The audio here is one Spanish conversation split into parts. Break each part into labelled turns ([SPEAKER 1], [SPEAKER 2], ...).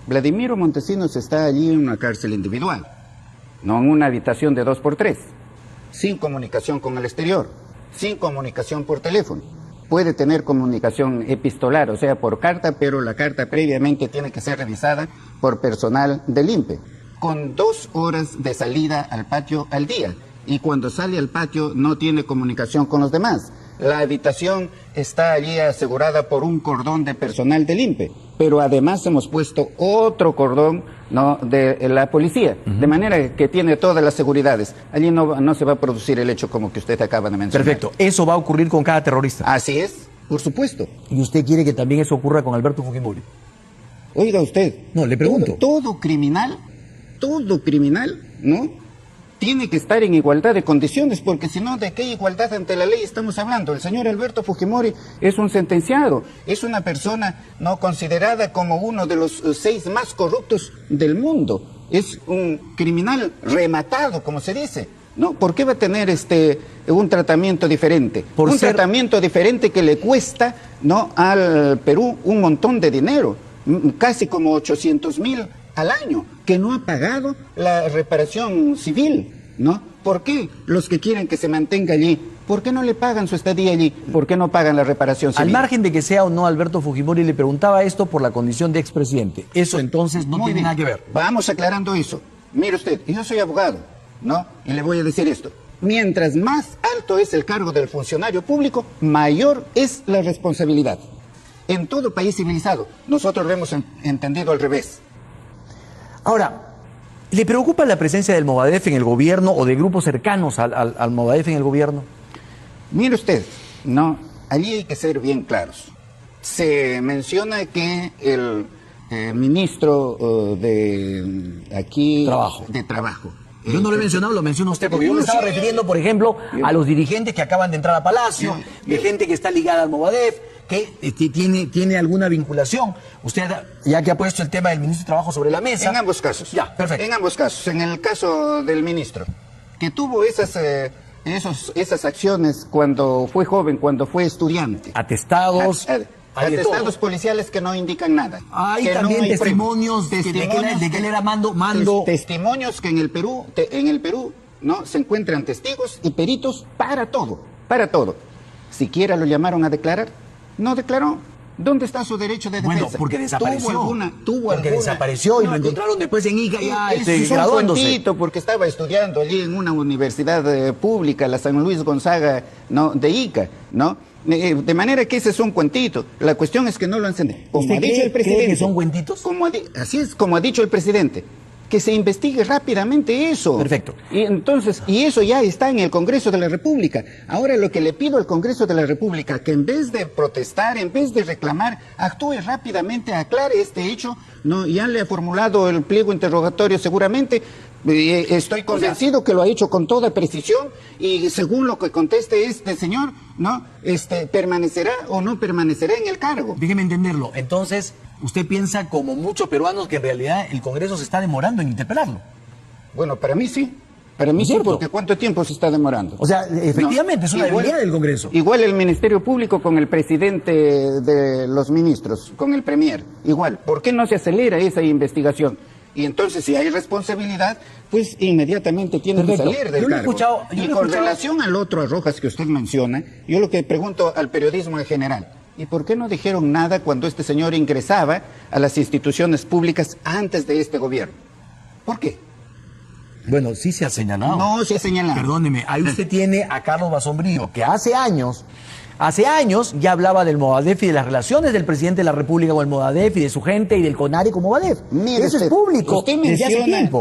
[SPEAKER 1] Vladimiro Montesinos está allí en una cárcel individual, no en una habitación de 2x3, sin comunicación con el exterior, sin comunicación por teléfono. Puede tener comunicación epistolar, o sea, por carta, pero la carta previamente tiene que ser revisada por personal del INPE, con 2 horas de salida al patio al día. Y cuando sale al patio no tiene comunicación con los demás. La habitación está allí asegurada por un cordón de personal del INPE, pero además hemos puesto otro cordón, ¿no?, de la policía, de manera que tiene todas las seguridades. Allí no se va a producir el hecho como que usted acaba de mencionar.
[SPEAKER 2] Perfecto. ¿Eso va a ocurrir con cada terrorista?
[SPEAKER 1] Así es, por supuesto.
[SPEAKER 2] ¿Y usted quiere que también eso ocurra con Alberto Fujimori?
[SPEAKER 1] Oiga usted.
[SPEAKER 2] No, le pregunto.
[SPEAKER 1] Todo criminal, ¿no?, tiene que estar en igualdad de condiciones, porque si no, ¿de qué igualdad ante la ley estamos hablando? El señor Alberto Fujimori es un sentenciado, es una persona no considerada como uno de los 6 más corruptos del mundo, es un criminal rematado, como se dice, ¿no? ¿Por qué va a tener un tratamiento diferente? Tratamiento diferente que le cuesta, ¿no?, al Perú un montón de dinero, casi como 800.000 al año, que no ha pagado la reparación civil, ¿no? ¿Por qué los que quieren que se mantenga allí, por qué no le pagan su estadía allí? ¿Por qué no pagan la reparación civil?
[SPEAKER 2] Al margen de que sea o no Alberto Fujimori, le preguntaba esto por la condición de expresidente. Eso entonces no tiene nada que ver.
[SPEAKER 1] Vamos aclarando eso. Mire usted, yo soy abogado, ¿no? Y le voy a decir esto. Mientras más alto es el cargo del funcionario público, mayor es la responsabilidad. En todo país civilizado, nosotros lo hemos entendido al revés.
[SPEAKER 2] Ahora, ¿le preocupa la presencia del Movadef en el gobierno o de grupos cercanos al Movadef en el gobierno?
[SPEAKER 1] Mire usted, no, allí hay que ser bien claros. Se menciona que el ministro de Trabajo.
[SPEAKER 2] Yo no lo he mencionado, lo menciona usted, porque yo me estaba refiriendo, por ejemplo, a los dirigentes que acaban de entrar a Palacio, de gente que está ligada al Movadef, que tiene alguna vinculación. Usted, ya que ha puesto el tema del ministro de Trabajo sobre la mesa...
[SPEAKER 1] En ambos casos.
[SPEAKER 2] Ya, perfecto.
[SPEAKER 1] En ambos casos. En el caso del ministro, que tuvo esas acciones cuando fue joven, cuando fue estudiante.
[SPEAKER 2] Atestados...
[SPEAKER 1] Atestados policiales que no indican nada.
[SPEAKER 2] Hay también testimonios de que él era mando...
[SPEAKER 1] Testimonios que en el Perú, ¿no?, se encuentran testigos y peritos para todo. Siquiera lo llamaron a declarar, no declaró. ¿Dónde está su derecho de defensa?
[SPEAKER 2] Bueno, porque desapareció.
[SPEAKER 1] Tuvo alguna.
[SPEAKER 2] Desapareció y lo encontraron después en Ica ya
[SPEAKER 1] graduándose. Es un cuentito, porque estaba estudiando allí en una universidad pública, la San Luis Gonzaga, ¿no?, de Ica, ¿no? De manera que ese es un cuentito. La cuestión es que no lo han encendido.
[SPEAKER 2] Como ha dicho el presidente. ¿Cree que son cuentitos?
[SPEAKER 1] Así es, como ha dicho el presidente. Que se investigue rápidamente eso.
[SPEAKER 2] Perfecto.
[SPEAKER 1] Y entonces, y eso ya está en el Congreso de la República. Ahora lo que le pido al Congreso de la República, que en vez de protestar, en vez de reclamar, actúe rápidamente, aclare este hecho. No, ya le ha formulado el pliego interrogatorio seguramente. Estoy convencido que lo ha hecho con toda precisión y según lo que conteste este señor, ¿no?, permanecerá o no permanecerá en el cargo.
[SPEAKER 2] Déjeme entenderlo. Entonces, usted piensa, como muchos peruanos, que en realidad el Congreso se está demorando en interpelarlo.
[SPEAKER 1] Bueno, para mí sí. Para mí sí, porque ¿cuánto tiempo se está demorando?
[SPEAKER 2] O sea, efectivamente, es una debilidad del Congreso.
[SPEAKER 1] Igual el Ministerio Público con el presidente de los ministros, con el premier, igual. ¿Por qué no se acelera esa investigación? Y entonces, si hay responsabilidad, pues inmediatamente tiene que salir del cargo. Y con relación al otro, a Rojas, que usted menciona, yo lo que pregunto al periodismo en general, ¿y por qué no dijeron nada cuando este señor ingresaba a las instituciones públicas antes de este gobierno? ¿Por qué?
[SPEAKER 2] Bueno, sí se ha señalado.
[SPEAKER 1] No se ha señalado.
[SPEAKER 2] Perdóneme, ahí usted tiene a Carlos Basombrío, que hace años ya hablaba del Movadef y de las relaciones del presidente de la República con el Movadef y de su gente y del CONARE con Movadef.
[SPEAKER 1] Mire,
[SPEAKER 2] eso es público.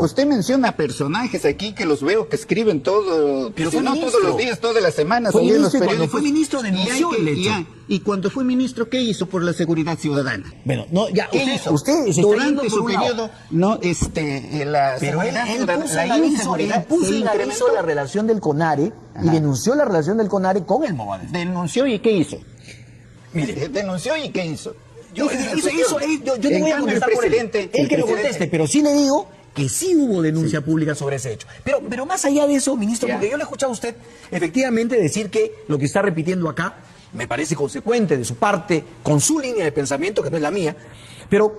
[SPEAKER 1] Usted menciona personajes aquí que los veo que escriben todo,
[SPEAKER 2] pero
[SPEAKER 1] si no todos los días, todas las semanas.
[SPEAKER 2] Cuando fue ministro denunció el hecho.
[SPEAKER 1] Y cuando fue ministro, ¿qué hizo por la seguridad ciudadana?
[SPEAKER 2] Bueno, no, ya,
[SPEAKER 1] usted
[SPEAKER 2] se
[SPEAKER 1] durante su periodo, no, la
[SPEAKER 2] pero
[SPEAKER 1] seguridad
[SPEAKER 2] él puso en aviso la relación del CONARE y denunció la relación del CONARE con el Movadef.
[SPEAKER 1] ¿Denunció y qué hizo?
[SPEAKER 2] Mire,
[SPEAKER 1] denunció y qué hizo.
[SPEAKER 2] Yo no voy a contestar por él que lo conteste, pero sí le digo que sí hubo denuncia pública sobre ese hecho. Pero más allá de eso, ministro, porque yo le he escuchado a usted efectivamente decir que lo que está repitiendo acá me parece consecuente de su parte, con su línea de pensamiento, que no es la mía, pero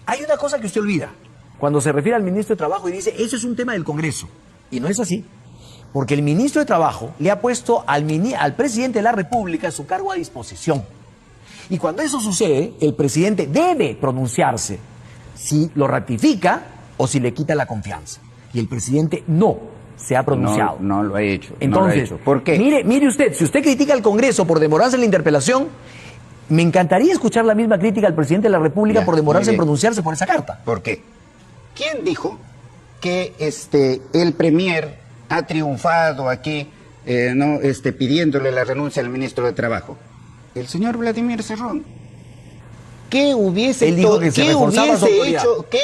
[SPEAKER 2] Hay una cosa que usted olvida cuando se refiere al ministro de Trabajo y dice, eso es un tema del Congreso. Y no es así. Porque el ministro de Trabajo le ha puesto al presidente de la República su cargo a disposición. Y cuando eso sucede, el presidente debe pronunciarse si lo ratifica o si le quita la confianza. Y el presidente no se ha pronunciado.
[SPEAKER 1] No lo ha hecho.
[SPEAKER 2] Entonces,
[SPEAKER 1] no lo ha hecho. ¿Por qué?
[SPEAKER 2] Mire usted, si usted critica al Congreso por demorarse en la interpelación, me encantaría escuchar la misma crítica al presidente de la República por demorarse en pronunciarse por esa carta.
[SPEAKER 1] ¿Por qué? ¿Quién dijo que el premier ha triunfado aquí pidiéndole la renuncia al ministro de Trabajo? El señor Vladimir Cerrón. ¿Qué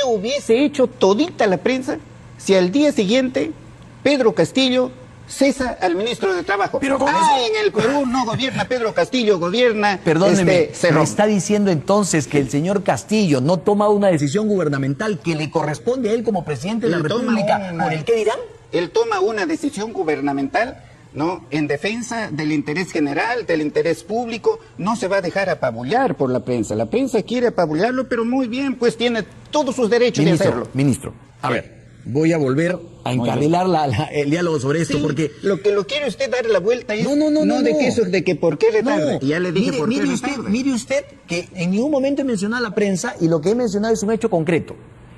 [SPEAKER 1] hubiese hecho todita la prensa si al día siguiente Pedro Castillo cesa al ministro de Trabajo?
[SPEAKER 2] Pero
[SPEAKER 1] en el Perú no gobierna Pedro Castillo, gobierna
[SPEAKER 2] Perdóneme,
[SPEAKER 1] Cerrón.
[SPEAKER 2] ¿me está diciendo entonces que el señor Castillo no toma una decisión gubernamental que le corresponde a él como presidente de la República? ¿Por el qué dirán?
[SPEAKER 1] Él toma una decisión gubernamental, ¿no?, en defensa del interés general, del interés público. No se va a dejar apabullar por la prensa. La prensa quiere apabullarlo, pero muy bien, pues tiene todos sus derechos de hacerlo.
[SPEAKER 2] Ministro, a ver, voy a volver a encarrilar el diálogo sobre esto,
[SPEAKER 1] Sí,
[SPEAKER 2] porque
[SPEAKER 1] lo quiere usted dar la vuelta es
[SPEAKER 2] No.
[SPEAKER 1] de que por qué retarda. Y ya le dije por qué retarda.
[SPEAKER 2] Mire usted que en ningún momento he mencionado a la prensa y lo que he mencionado es un hecho concreto,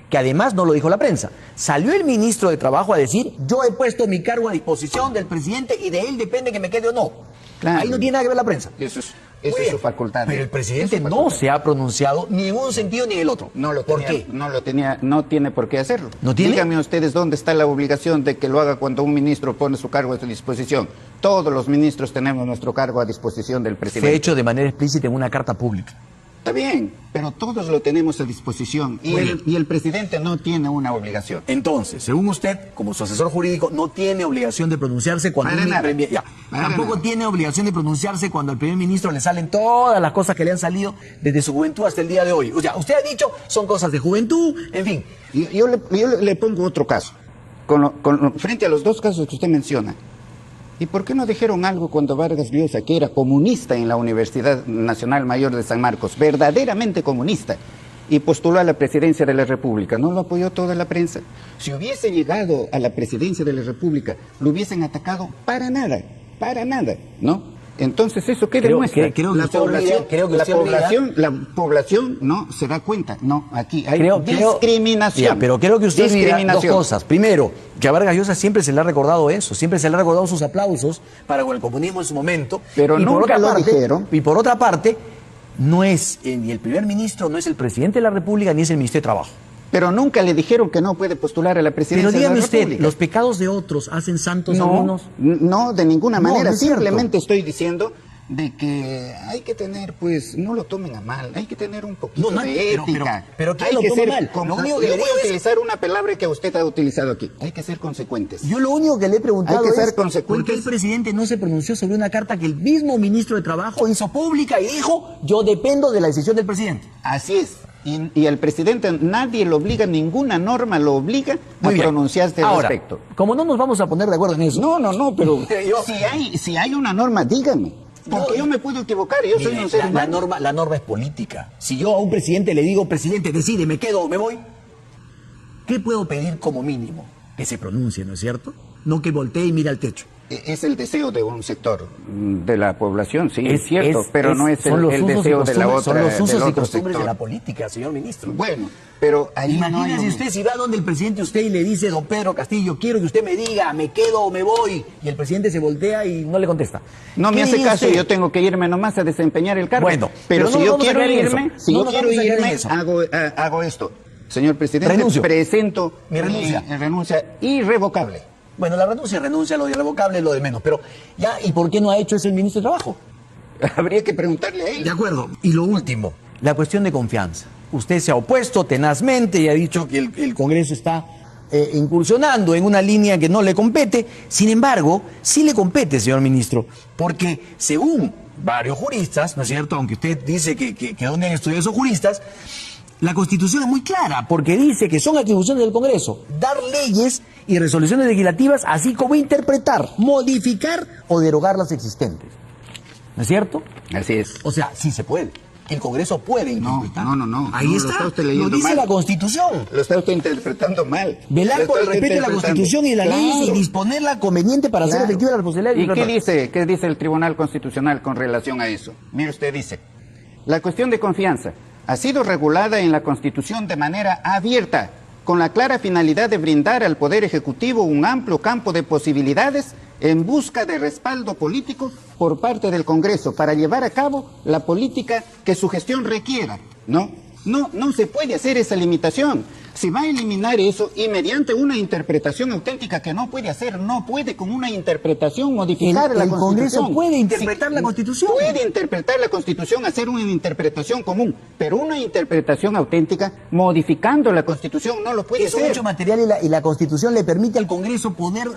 [SPEAKER 2] que además no lo dijo la prensa. Salió el ministro de Trabajo a decir, yo he puesto mi cargo a disposición del presidente y de él depende que me quede o no.
[SPEAKER 1] Claro.
[SPEAKER 2] Ahí no tiene nada que ver la prensa.
[SPEAKER 1] Eso es
[SPEAKER 2] Muy
[SPEAKER 1] su facultad.
[SPEAKER 2] Pero el presidente
[SPEAKER 1] Es su
[SPEAKER 2] no
[SPEAKER 1] facultad.
[SPEAKER 2] se ha pronunciado ni en un sentido ni en el otro. ¿Por qué?
[SPEAKER 1] No tiene por qué hacerlo.
[SPEAKER 2] ¿No tiene?
[SPEAKER 1] Díganme ustedes dónde está la obligación de que lo haga cuando un ministro pone su cargo a su disposición. Todos los ministros tenemos nuestro cargo a disposición del presidente.
[SPEAKER 2] Fue hecho de manera explícita en una carta pública.
[SPEAKER 1] Está bien, pero todos lo tenemos a disposición y el presidente no tiene una obligación.
[SPEAKER 2] Entonces, según usted, como su asesor jurídico, no tiene obligación de pronunciarse cuando
[SPEAKER 1] Para nada.
[SPEAKER 2] tampoco tiene obligación de pronunciarse cuando al primer ministro le salen todas las cosas que le han salido desde su juventud hasta el día de hoy. O sea, usted ha dicho, son cosas de juventud, en fin.
[SPEAKER 1] Yo le pongo otro caso, frente a los dos casos que usted menciona. ¿Y por qué no dijeron algo cuando Vargas Llosa, que era comunista en la Universidad Nacional Mayor de San Marcos, verdaderamente comunista, y postuló a la presidencia de la República? ¿No lo apoyó toda la prensa? Si hubiese llegado a la presidencia de la República, lo hubiesen atacado para nada, ¿no? Entonces, ¿eso qué demuestra?
[SPEAKER 2] Creo que
[SPEAKER 1] la población no se da cuenta. No, aquí hay discriminación.
[SPEAKER 2] Pero creo que usted olvida dos
[SPEAKER 1] Discriminación.
[SPEAKER 2] cosas. Primero, que a Vargas Llosa siempre se le ha recordado eso, siempre se le ha recordado sus aplausos para con el comunismo en su momento.
[SPEAKER 1] Pero nunca lo dijeron.
[SPEAKER 2] Y por otra parte, no es ni el primer ministro, no es el presidente de la República, ni es el ministro de Trabajo.
[SPEAKER 1] Pero nunca le dijeron que no puede postular a la presidencia
[SPEAKER 2] Pero
[SPEAKER 1] de la
[SPEAKER 2] dígame usted,
[SPEAKER 1] República.
[SPEAKER 2] ¿los pecados de otros hacen santos algunos?
[SPEAKER 1] No, de ninguna
[SPEAKER 2] No,
[SPEAKER 1] manera.
[SPEAKER 2] no es cierto.
[SPEAKER 1] Simplemente estoy diciendo de que hay que tener, pues, no lo tomen a mal, hay que tener un poquito de ética.
[SPEAKER 2] pero ¿quién
[SPEAKER 1] hay
[SPEAKER 2] lo
[SPEAKER 1] que
[SPEAKER 2] toma
[SPEAKER 1] ser
[SPEAKER 2] mal? Lo único que
[SPEAKER 1] yo
[SPEAKER 2] le
[SPEAKER 1] voy
[SPEAKER 2] digo
[SPEAKER 1] a
[SPEAKER 2] es-
[SPEAKER 1] utilizar una palabra que usted ha utilizado aquí. Hay que ser consecuentes.
[SPEAKER 2] Yo lo único que le he preguntado
[SPEAKER 1] Hay que ser
[SPEAKER 2] es ¿por
[SPEAKER 1] consecuentes.
[SPEAKER 2] qué el presidente no se pronunció sobre una carta que el mismo ministro de Trabajo hizo pública y dijo, yo dependo de la decisión del presidente?
[SPEAKER 1] Así es. Y al presidente nadie lo obliga, ninguna norma lo obliga a
[SPEAKER 2] Muy bien.
[SPEAKER 1] pronunciarse al
[SPEAKER 2] Ahora,
[SPEAKER 1] respecto.
[SPEAKER 2] como no nos vamos a poner de acuerdo en eso.
[SPEAKER 1] No, pero
[SPEAKER 2] Yo-
[SPEAKER 1] si hay una norma, dígame. Porque yo me puedo equivocar, yo soy
[SPEAKER 2] Mire,
[SPEAKER 1] un ser
[SPEAKER 2] la
[SPEAKER 1] humano.
[SPEAKER 2] norma es política. Si yo a un presidente le digo, presidente, decide, me quedo o me voy, ¿qué puedo pedir como mínimo? Que se pronuncie, ¿no es cierto? No que voltee y mire al techo.
[SPEAKER 1] Es el deseo de un sector de la población, sí, es cierto, pero no es
[SPEAKER 2] son los
[SPEAKER 1] el
[SPEAKER 2] usos y
[SPEAKER 1] deseo de la
[SPEAKER 2] costumbres-
[SPEAKER 1] otra,
[SPEAKER 2] Son los
[SPEAKER 1] del
[SPEAKER 2] usos y
[SPEAKER 1] otro
[SPEAKER 2] costumbres de
[SPEAKER 1] sector.
[SPEAKER 2] la política, señor ministro.
[SPEAKER 1] Bueno, pero ahí no hay
[SPEAKER 2] Imagínese
[SPEAKER 1] un-
[SPEAKER 2] usted si va donde el presidente usted y le dice, don Pedro Castillo, quiero que usted me diga, me quedo o me voy, y el presidente se voltea y no le contesta.
[SPEAKER 1] No me
[SPEAKER 2] ¿Qué
[SPEAKER 1] hace
[SPEAKER 2] diría
[SPEAKER 1] caso,
[SPEAKER 2] usted?
[SPEAKER 1] yo tengo que irme nomás a desempeñar el cargo.
[SPEAKER 2] Bueno,
[SPEAKER 1] pero
[SPEAKER 2] pero
[SPEAKER 1] si
[SPEAKER 2] no
[SPEAKER 1] yo
[SPEAKER 2] vamos a
[SPEAKER 1] quiero
[SPEAKER 2] caer en
[SPEAKER 1] irme,
[SPEAKER 2] eso. No nos vamos a caer en eso.
[SPEAKER 1] hago esto. Señor presidente,
[SPEAKER 2] Renuncio.
[SPEAKER 1] presento
[SPEAKER 2] Mi renuncia.
[SPEAKER 1] renuncia irrevocable.
[SPEAKER 2] Bueno, la renuncia, lo irrevocable es lo de menos, pero ya, ¿y por qué no ha hecho eso el ministro de Trabajo?
[SPEAKER 1] Habría que preguntarle a él.
[SPEAKER 2] De acuerdo. Y lo último, la cuestión de confianza. Usted se ha opuesto tenazmente y ha dicho que el Congreso está incursionando en una línea que no le compete. Sin embargo, sí le compete, señor ministro, porque según varios juristas, ¿no es cierto? Aunque usted dice que donde han estudiado esos juristas, la Constitución es muy clara, porque dice que son atribuciones del Congreso dar leyes y resoluciones legislativas, así como interpretar, modificar o derogar las existentes. ¿No es cierto?
[SPEAKER 1] Así es.
[SPEAKER 2] O sea, sí se puede. el Congreso puede interpretar.
[SPEAKER 1] No.
[SPEAKER 2] Ahí
[SPEAKER 1] No, lo
[SPEAKER 2] está.
[SPEAKER 1] está usted leyendo
[SPEAKER 2] Lo dice
[SPEAKER 1] mal.
[SPEAKER 2] la Constitución.
[SPEAKER 1] Lo está usted interpretando mal.
[SPEAKER 2] Velar
[SPEAKER 1] Lo
[SPEAKER 2] por el
[SPEAKER 1] está usted
[SPEAKER 2] respeto de la
[SPEAKER 1] interpretando.
[SPEAKER 2] Constitución y de la ley y
[SPEAKER 1] Claro.
[SPEAKER 2] disponerla conveniente para hacer
[SPEAKER 1] Claro.
[SPEAKER 2] efectiva la responsabilidad del
[SPEAKER 1] ¿Y
[SPEAKER 2] libertad.
[SPEAKER 1] qué dice el Tribunal Constitucional con relación a eso? Mire, usted dice, la cuestión de confianza ha sido regulada en la Constitución de manera abierta, con la clara finalidad de brindar al Poder Ejecutivo un amplio campo de posibilidades en busca de respaldo político por parte del Congreso para llevar a cabo la política que su gestión requiera. No se puede hacer esa limitación. Se va a eliminar eso y mediante una interpretación auténtica que no puede hacer, no puede con una interpretación modificar la
[SPEAKER 2] El
[SPEAKER 1] Constitución.
[SPEAKER 2] Congreso puede interpretar la Constitución.
[SPEAKER 1] Puede interpretar la Constitución, hacer una interpretación común, pero una interpretación auténtica modificando la Constitución no lo puede
[SPEAKER 2] Es un
[SPEAKER 1] hacer.
[SPEAKER 2] hecho material y la Constitución le permite al Congreso poder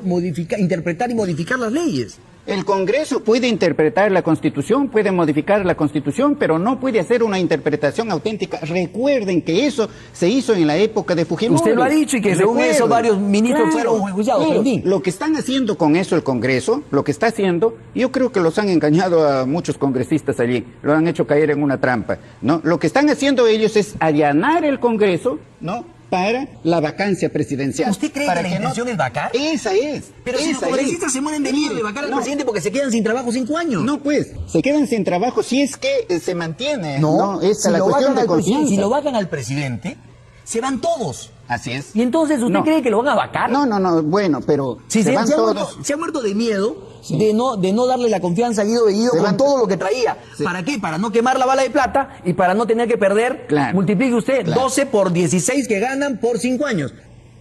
[SPEAKER 2] interpretar y modificar las leyes.
[SPEAKER 1] El Congreso puede interpretar la Constitución, puede modificar la Constitución, pero no puede hacer una interpretación auténtica. Recuerden que eso se hizo en la época de Fujimori.
[SPEAKER 2] Usted lo ha dicho y que según
[SPEAKER 1] Recuerden.
[SPEAKER 2] eso varios ministros fueron enjuiciados.
[SPEAKER 1] Claro.
[SPEAKER 2] Pero en fin.
[SPEAKER 1] Lo que están haciendo con eso el Congreso, lo que está haciendo, yo creo que los han engañado a muchos congresistas allí, lo han hecho caer en una trampa, ¿no? Lo que están haciendo ellos es allanar el Congreso, ¿no?, para la vacancia presidencial.
[SPEAKER 2] ¿Usted cree
[SPEAKER 1] para
[SPEAKER 2] que la intención es vacar?
[SPEAKER 1] Esa es.
[SPEAKER 2] Pero si los
[SPEAKER 1] esa es.
[SPEAKER 2] congresistas se mueren de miedo de vacar al
[SPEAKER 1] No.
[SPEAKER 2] presidente porque se quedan sin trabajo 5 años.
[SPEAKER 1] No, pues, se quedan sin trabajo si es que se mantiene. Esta
[SPEAKER 2] si
[SPEAKER 1] la
[SPEAKER 2] lo
[SPEAKER 1] cuestión
[SPEAKER 2] vacan
[SPEAKER 1] de
[SPEAKER 2] al presidente,
[SPEAKER 1] confianza.
[SPEAKER 2] si lo vacan al presidente, se van todos.
[SPEAKER 1] Así es.
[SPEAKER 2] Y entonces, ¿usted
[SPEAKER 1] No.
[SPEAKER 2] cree que lo van a vacar?
[SPEAKER 1] No, bueno, pero
[SPEAKER 2] Si
[SPEAKER 1] se van todos.
[SPEAKER 2] se ha muerto de miedo de no darle la confianza a Guido Bellido
[SPEAKER 1] Se
[SPEAKER 2] con
[SPEAKER 1] van-
[SPEAKER 2] todo lo que traía.
[SPEAKER 1] Sí.
[SPEAKER 2] ¿Para qué? Para no quemar la bala de plata y para no tener que perder.
[SPEAKER 1] Claro.
[SPEAKER 2] Multiplique usted
[SPEAKER 1] Claro.
[SPEAKER 2] 12 por 16 que ganan por 5 años.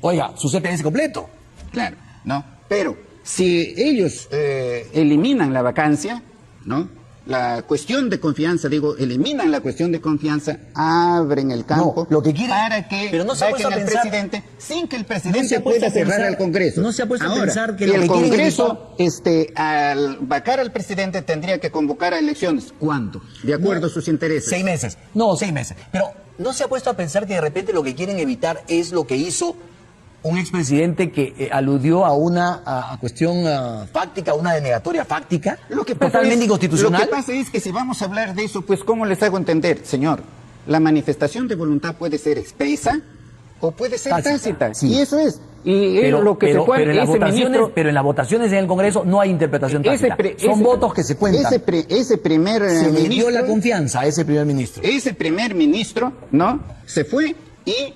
[SPEAKER 2] Oiga, su CPS completo.
[SPEAKER 1] Claro, ¿no? Pero si ellos eliminan la vacancia, ¿no?, la cuestión de confianza, eliminan la cuestión de confianza, abren el campo
[SPEAKER 2] No, lo que quieren-
[SPEAKER 1] para que
[SPEAKER 2] pero no se ha
[SPEAKER 1] vaquen
[SPEAKER 2] puesto a
[SPEAKER 1] al
[SPEAKER 2] pensar-
[SPEAKER 1] presidente sin que el
[SPEAKER 2] No se
[SPEAKER 1] presidente
[SPEAKER 2] ha puesto
[SPEAKER 1] pueda
[SPEAKER 2] a
[SPEAKER 1] cerrar
[SPEAKER 2] pensar-
[SPEAKER 1] al Congreso.
[SPEAKER 2] no se ha puesto a
[SPEAKER 1] Ahora,
[SPEAKER 2] pensar que lo
[SPEAKER 1] el
[SPEAKER 2] que quieren
[SPEAKER 1] Congreso, al vacar al presidente, tendría que convocar a elecciones. ¿Cuándo? De acuerdo a sus intereses.
[SPEAKER 2] 6 meses. No, 6 meses. Pero no se ha puesto a pensar que de repente lo que quieren evitar es lo que hizo un expresidente que aludió a una cuestión fáctica, una denegatoria fáctica, totalmente inconstitucional.
[SPEAKER 1] Lo que pasa es que si vamos a hablar de eso, pues ¿cómo les hago entender, señor? La manifestación de voluntad puede ser expresa o puede ser tácita.
[SPEAKER 2] Sí.
[SPEAKER 1] Y eso es. Y
[SPEAKER 2] Pero,
[SPEAKER 1] lo que
[SPEAKER 2] pero-
[SPEAKER 1] se cual,
[SPEAKER 2] pero en las
[SPEAKER 1] ese
[SPEAKER 2] votaciones,
[SPEAKER 1] ministro,
[SPEAKER 2] pero en las votaciones en el Congreso no hay interpretación tácita. Son votos que se cuentan.
[SPEAKER 1] Ese primer
[SPEAKER 2] Se le dio
[SPEAKER 1] ministro,
[SPEAKER 2] la confianza a ese primer ministro.
[SPEAKER 1] ese primer ministro, ¿no?, se fue y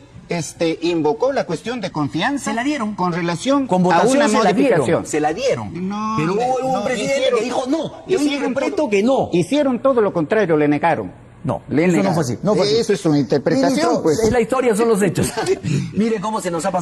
[SPEAKER 1] invocó la cuestión de confianza.
[SPEAKER 2] Se la dieron.
[SPEAKER 1] Con relación
[SPEAKER 2] Con
[SPEAKER 1] a
[SPEAKER 2] votación
[SPEAKER 1] una
[SPEAKER 2] se la dieron.
[SPEAKER 1] modificación.
[SPEAKER 2] Se la dieron.
[SPEAKER 1] No,
[SPEAKER 2] pero hubo un presidente
[SPEAKER 1] hicieron-
[SPEAKER 2] que dijo no. Yo
[SPEAKER 1] hicieron
[SPEAKER 2] interpreto
[SPEAKER 1] todo-
[SPEAKER 2] que no.
[SPEAKER 1] Hicieron todo lo contrario, le negaron.
[SPEAKER 2] No,
[SPEAKER 1] Le
[SPEAKER 2] eso no
[SPEAKER 1] negaron.
[SPEAKER 2] fue así. No fue así.
[SPEAKER 1] Eso es una interpretación,
[SPEAKER 2] Ministro,
[SPEAKER 1] pues.
[SPEAKER 2] es la historia, son los hechos. Mire cómo se nos ha pasado.